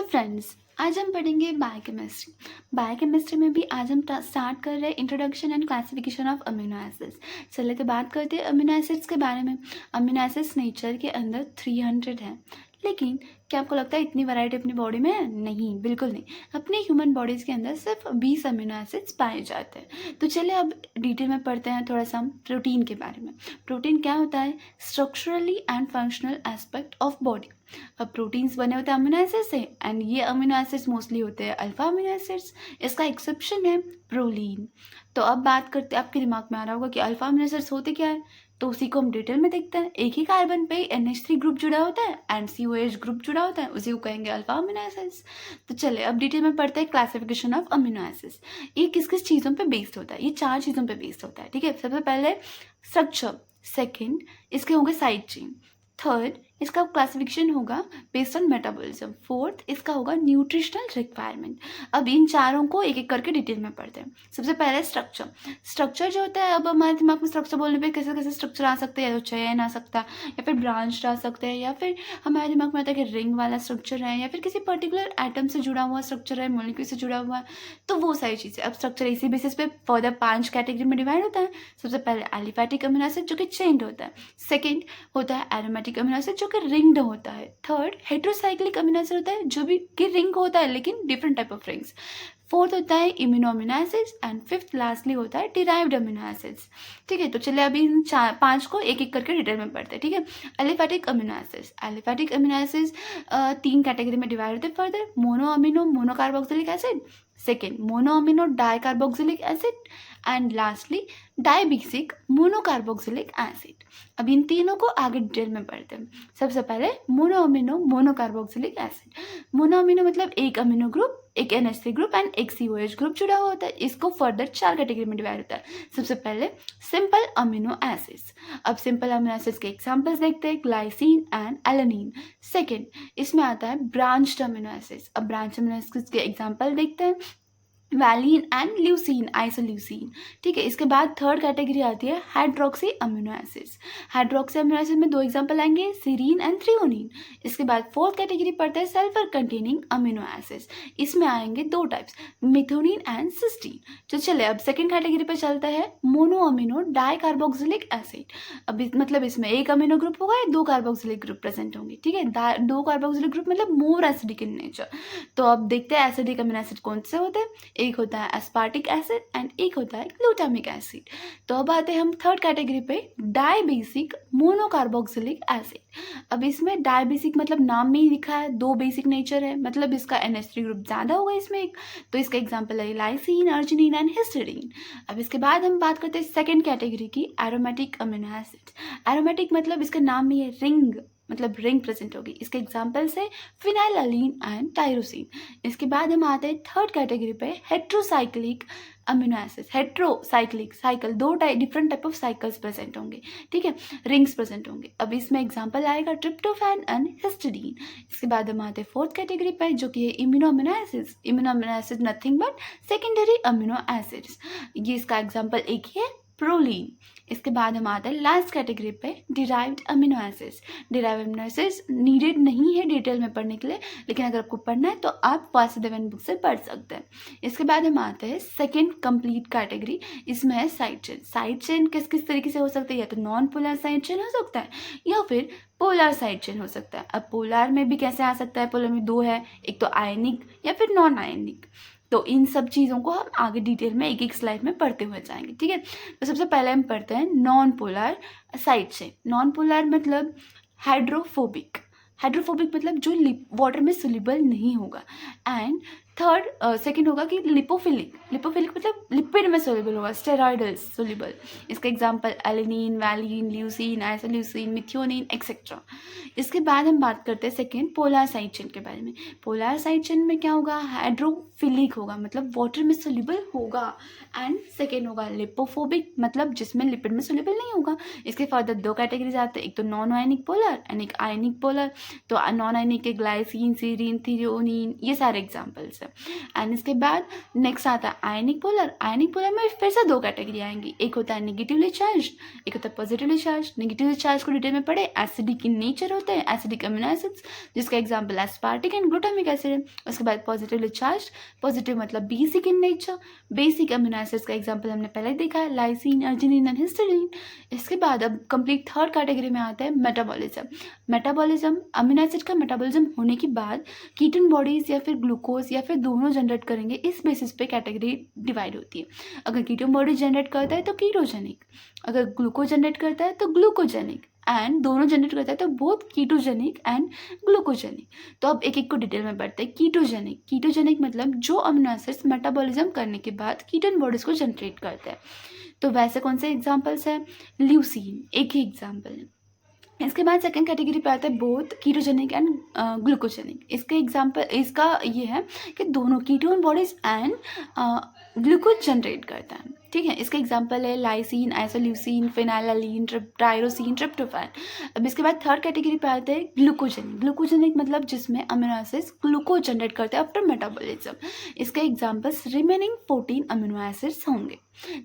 Friends, आज हम पढ़ेंगे बायोकेमिस्ट्री। बायोकेमिस्ट्री में भी आज हम स्टार्ट कर रहे हैं introduction and classification of amino acids. चलिए तो बात करते हैं अमीनो एसिड्स के बारे में। अमीनो एसिड्स नेचर के अंदर 300 हैं, लेकिन क्या आपको लगता है इतनी वैरायटी अपनी बॉडी में है? नहीं, बिल्कुल नहीं। अपनी ह्यूमन बॉडीज़ के अंदर सिर्फ 20 अमीनो एसिड्स पाए जाते हैं। तो चलिए अब डिटेल में पढ़ते हैं थोड़ा सा हम प्रोटीन के बारे में। प्रोटीन क्या होता है? Structurally and functional aspect of body. अब प्रोटीन्स बने होते हैं अमीनो एसिड से, एंड ये अमीनो एसिड्स मोस्टली होते हैं अल्फा अमीनो एसिड्स। इसका एक्सेप्शन है प्रोलीन। तो अब बात करते हैं, आपके दिमाग में आ रहा होगा कि अल्फा अमीनो एसिड्स होते क्या है, तो उसी को हम डिटेल में देखते हैं। एक ही कार्बन पे NH3 ग्रुप जुड़ा होता है एंड COH ग्रुप जुड़ा होता है, उसी को कहेंगे अल्फा अमीनो एसिड्स। तो चलिए अब डिटेल में पढ़ते हैं क्लासिफिकेशन ऑफ अमीनो एसिड्स। ये किस किस चीज़ों पे बेस्ड होता है? ये 4 चीज़ों पे बेस्ड होता है, ठीक है। सबसे पहले स्ट्रक्चर, सेकेंड इसके होंगे साइड चेन, थर्ड इसका क्लासिफिकेशन होगा बेस्ड ऑन मेटाबॉलिज्म, फोर्थ इसका होगा न्यूट्रिशनल रिक्वायरमेंट। अब इन चारों को एक एक करके डिटेल में पढ़ते हैं। सबसे पहले स्ट्रक्चर। स्ट्रक्चर जो होता है, अब हमारे दिमाग में स्ट्रक्चर बोलने पे कैसे कैसे स्ट्रक्चर आ सकते हैं, या तो चेन आ सकता है, या फिर ब्रांच आ सकते हैं, या फिर हमारे दिमाग में आता है कि रिंग वाला स्ट्रक्चर है, या फिर किसी पर्टिकुलर एटम से जुड़ा हुआ स्ट्रक्चर है, मॉलिक्यूल से जुड़ा हुआ है, तो वो सारी चीज़ें। अब स्ट्रक्चर इसी बेसिस पे फर्दर 5 कैटेगरी में डिवाइड होता है। सबसे पहले एलिफैटिक अमीनो एसिड जो कि चेन्ड होता है, सेकेंड होता है एरोमेटिक अमीनो एसिड जो कि रिंग्ड होता है, थर्ड हेट्रोसाइक्लिक अमीनो एसिड होता है जो भी कि रिंग होता है लेकिन different type of rings, fourth होता है immuno amino acids, and fifth lastly होता है डिराइव्ड अमीनो एसिड्स। ठीक है, तो चलिए अभी इन 5 को एक एक करके डिटेल में पढ़ते हैं, ठीक है। Aliphatic amino acids. Aliphatic amino acids 3 category में डिवाइड होते हैं further. Mono amino monocarboxylic acid, second mono amino dicarboxylic acid, and lastly dibasic monocarboxylic acid. अब इन तीनों को आगे डिटेल में पढ़ते हैं। सबसे पहले mono amino monocarboxylic acid. Mono amino मतलब एक अमीनो ग्रुप, एक NH3 ग्रुप एंड एक COH ग्रुप जुड़ा हुआ होता है। इसको फर्दर 4 कैटेगरी में डिवाइड होता है। सबसे पहले सिंपल अमीनो एसिड्स। अब सिंपल अमीनो एसिड्स के एग्जांपल्स देखते हैं, ग्लाइसिन एंड एलेनिन। सेकेंड इसमें आता है ब्रांच्ड अमीनो एसिड्स। अब ब्रांच अमीनो एसिड्स के एग्जांपल देखते हैं, वैलिन एंड ल्यूसीन, आइसोल्यूसीन। ठीक है, इसके बाद थर्ड कैटेगरी आती है hydroxy amino acids. Hydroxy amino acid में 2 एग्जांपल आएंगे, सीरीन एंड थ्रियोनिन। इसके बाद फोर्थ कैटेगरी पड़ता है सल्फर कंटेनिंग अमीनो एसिड्स। इसमें आएंगे 2 टाइप्स, मिथोनिन एंड सिस्टीन। तो चले अब सेकेंड कैटेगरी पे चलता है, मोनो अमीनो डाइकार्बोक्सिलिक एसिड। अब मतलब इसमें एक अमीनो ग्रुप होगा या 2 कार्बोक्सिलिक ग्रुप प्रेजेंट होंगे, ठीक है। 2 कार्बोक्सिलिक ग्रुप मतलब मोर एसिडिक इन नेचर। तो अब देखते हैं एसिडिक अमीनो एसिड कौन से होते हैं। एक होता है एस्पार्टिक एसिड एंड एक होता है ग्लूटामिक एसिड। तो अब आते हैं हम थर्ड कैटेगरी पे, डाइबेसिक मोनोकार्बोक्सिलिक एसिड। अब इसमें डाइबेसिक मतलब नाम में ही लिखा है 2 बेसिक नेचर है, मतलब इसका NH3 ग्रुप ज़्यादा होगा इसमें एक, तो इसका एग्जाम्पल है लाइसिन, अर्जिनिन एंड हिस्टिडीन। अब इसके बाद हम बात करते हैं सेकेंड कैटेगरी की, एरोमेटिक अमीनो एसिड। एरोमेटिक मतलब इसका नाम में है रिंग, मतलब रिंग प्रेजेंट होगी। इसके एग्जाम्पल्स है फिनाइललाइन एंड टायरोसिन। इसके बाद हम आते हैं थर्ड कैटेगरी पे, heterocyclic amino acid. Heterocyclic cycle, 2 different type of cycles present होंगे, ठीक है, रिंग्स प्रेजेंट होंगे। अब इसमें एग्जांपल आएगा ट्रिप्टोफैन एंड हिस्टिडीन। इसके बाद हम आते हैं फोर्थ कैटेगरी पे जो कि है immuno amino acids. Immuno amino acid nothing but secondary amino acids. ये इसका एग्जाम्पल एक ही है, प्रोलीन। इसके बाद हम आते हैं लास्ट कैटेगरी पे, derived amino acids. Derived amino acids needed नहीं है डिटेल में पढ़ने के लिए, लेकिन अगर आपको पढ़ना है तो आप वासुदेवन बुक से पढ़ सकते हैं। इसके बाद हम आते हैं सेकेंड कंप्लीट कैटेगरी, इसमें है साइड चेन। साइड चेन किस किस तरीके से हो सकता है, या तो नॉन पोलर साइड चेन हो सकता है या फिर पोलर साइड चेन हो सकता है। अब पोलर में भी कैसे आ सकता है, पोलर में 2 है, एक तो आयनिक या फिर नॉन आयनिक। तो इन सब चीज़ों को हम आगे डिटेल में एक एक स्लाइड में पढ़ते हुए जाएंगे, ठीक है। तो सबसे पहले हम पढ़ते हैं non polar side chain. Non polar मतलब हाइड्रोफोबिक। हाइड्रोफोबिक मतलब जो वाटर में सोल्यूबल नहीं होगा। एंड थर्ड सेकेंड होगा कि लिपोफिलिक। लिपोफिलिक मतलब लिपिड में सोल्यूबल होगा, स्टेरॉइडल सोल्यूबल। इसका example alanine, valine, leucine, isoleucine, methionine etcetera. इसके बाद हम बात करते हैं सेकेंड पोलर साइड चेन के बारे में। पोलर साइड चेन में क्या होगा, हाइड्रोफिलिक होगा, मतलब वाटर में सोल्यूबल होगा। एंड सेकेंड होगा लिपोफोबिक, मतलब जिसमें लिपिड में सोल्यूबल नहीं होगा। इसके फर्दर 2 कैटेगरीज आते हैं, एक तो नॉन आयनिक पोलर एंड एक आयनिक पोलर। तो नॉन आयनिक के ग्लाइसिन, सीरीन, थ्रियोनिन, ये सारे एग्जाम्पल्स। है। एंड इसके बाद नेक्स्ट आता है आयनिक पोलर। आयनिक पोलर में फिर से 2 कैटेगरी आएंगी, एक होता है नेगेटिवली चार्ज, एक होता है पॉजिटिवली चार्ज। नेगेटिवली चार्ज को डिटेल में पढ़े, एसिडिक इन नेचर होते हैं, एसिडिक अमीनो एसिड्स, जिसका example aspartic and glutamic acid है। उसके बाद पॉजिटिवली चार्ज, पॉजिटिव मतलब basic in nature, basic amino acids का एग्जाम्पल हमने पहले देखा है, लाइसिन, अर्जिनिन एंड हिस्टीडीन। इसके बाद अब कंप्लीट थर्ड कैटेगरी में आता है मेटाबॉलिज्म। मेटाबॉलिज्म अमीनो एसिड का मेटाबॉलिज्म होने के बाद कीटन बॉडीज या फिर ग्लूकोज या फिर दोनों जनरेट करेंगे, इस बेसिस पे कैटेगरी डिवाइड होती है। अगर कीटन बॉडी जनरेट करता है तो कीटोजेनिक, अगर ग्लूकोज जनरेट करता है तो ग्लूकोजेनिक, एंड दोनों जनरेट करता है तो बोथ कीटोजेनिक एंड ग्लूकोजेनिक। तो अब एक एक को डिटेल में पढ़ते हैं। कीटोजेनिक, कीटोजेनिक मतलब जो अमीनो एसिड्स मेटाबॉलिज्म करने के बाद कीटन बॉडीज को जनरेट करते हैं। तो वैसे कौन से एग्जाम्पल्स हैं, ल्यूसीन एक ही एग्जाम्पल है। इसके बाद सेकंड कैटेगरी पे आता है बोथ कीटोजेनिक एंड ग्लूकोजेनिक। इसके एग्जाम्पल इसका ये है कि दोनों ketone bodies and glucose generate करता है, ठीक है। इसका एग्जाम्पल है लाइसिन, आइसोल्यूसिन, फिनाइलालीन, टायरोसिन, ट्रिप्टोफैन। अब इसके बाद थर्ड कैटेगरी पे आते हैं ग्लूकोजेनिक। ग्लूकोजेनिक मतलब जिसमें अमीनो एसिड्स ग्लूकोज जनरेट करते हैं आफ्टर मेटाबॉलिज्म। इसके एग्जाम्पल्स रिमेनिंग 14 अमीनो एसिड्स होंगे।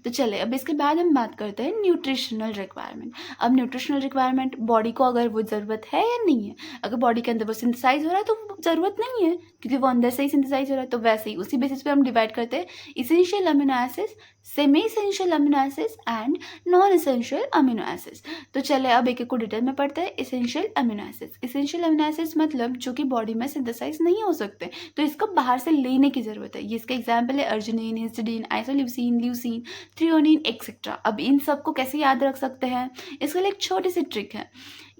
तो चले अब इसके बाद हम बात करते हैं न्यूट्रिशनल रिक्वायरमेंट। अब न्यूट्रिशनल रिक्वायरमेंट बॉडी को अगर वो ज़रूरत है या नहीं है, अगर बॉडी के अंदर वो सिंथेसाइज हो रहा है तो ज़रूरत नहीं है क्योंकि वो अंदर से ही सिंथेसाइज हो रहा है। तो वैसे ही उसी बेसिस पे हम डिवाइड करते हैं essential amino acids, semi essential amino acids and non essential amino acids. तो चले अब एक एक को डिटेल में पढ़ते हैं। Essential amino acids, essential amino acids मतलब जो कि बॉडी में सिंथेसाइज नहीं हो सकते, तो इसको बाहर से लेने की ज़रूरत है। ये इसका एग्जाम्पल है arginine, histidine, isoleucine, leucine, threonine etcetera. अब इन सबको कैसे याद रख सकते हैं, इसके लिए एक छोटी सी ट्रिक है,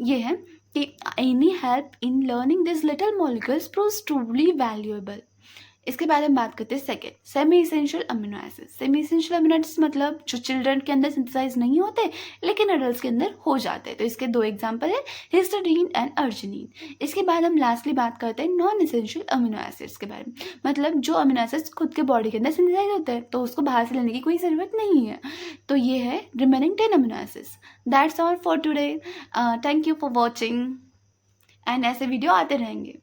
ये है कि any help in learning this little molecules proves truly valuable. इसके बारे में बात करते हैं second, semi essential amino acids. Semi essential amino acids मतलब जो चिल्ड्रन के अंदर सिंथेसाइज नहीं होते लेकिन एडल्ट्स के अंदर हो जाते हैं। तो इसके 2 एग्जांपल है हिस्टीडीन एंड अर्जिनिन। इसके बाद हम लास्टली बात करते हैं नॉन इसेंशियल अमीनो एसिड्स के बारे में, मतलब जो अमीनो एसिड्स खुद के बॉडी के अंदर सिंथेसाइज होते हैं तो उसको बाहर से लेने की कोई ज़रूरत नहीं है। तो ये है remaining 10 amino acids. That's all for today. Thank you for watching and ऐसे वीडियो आते रहेंगे।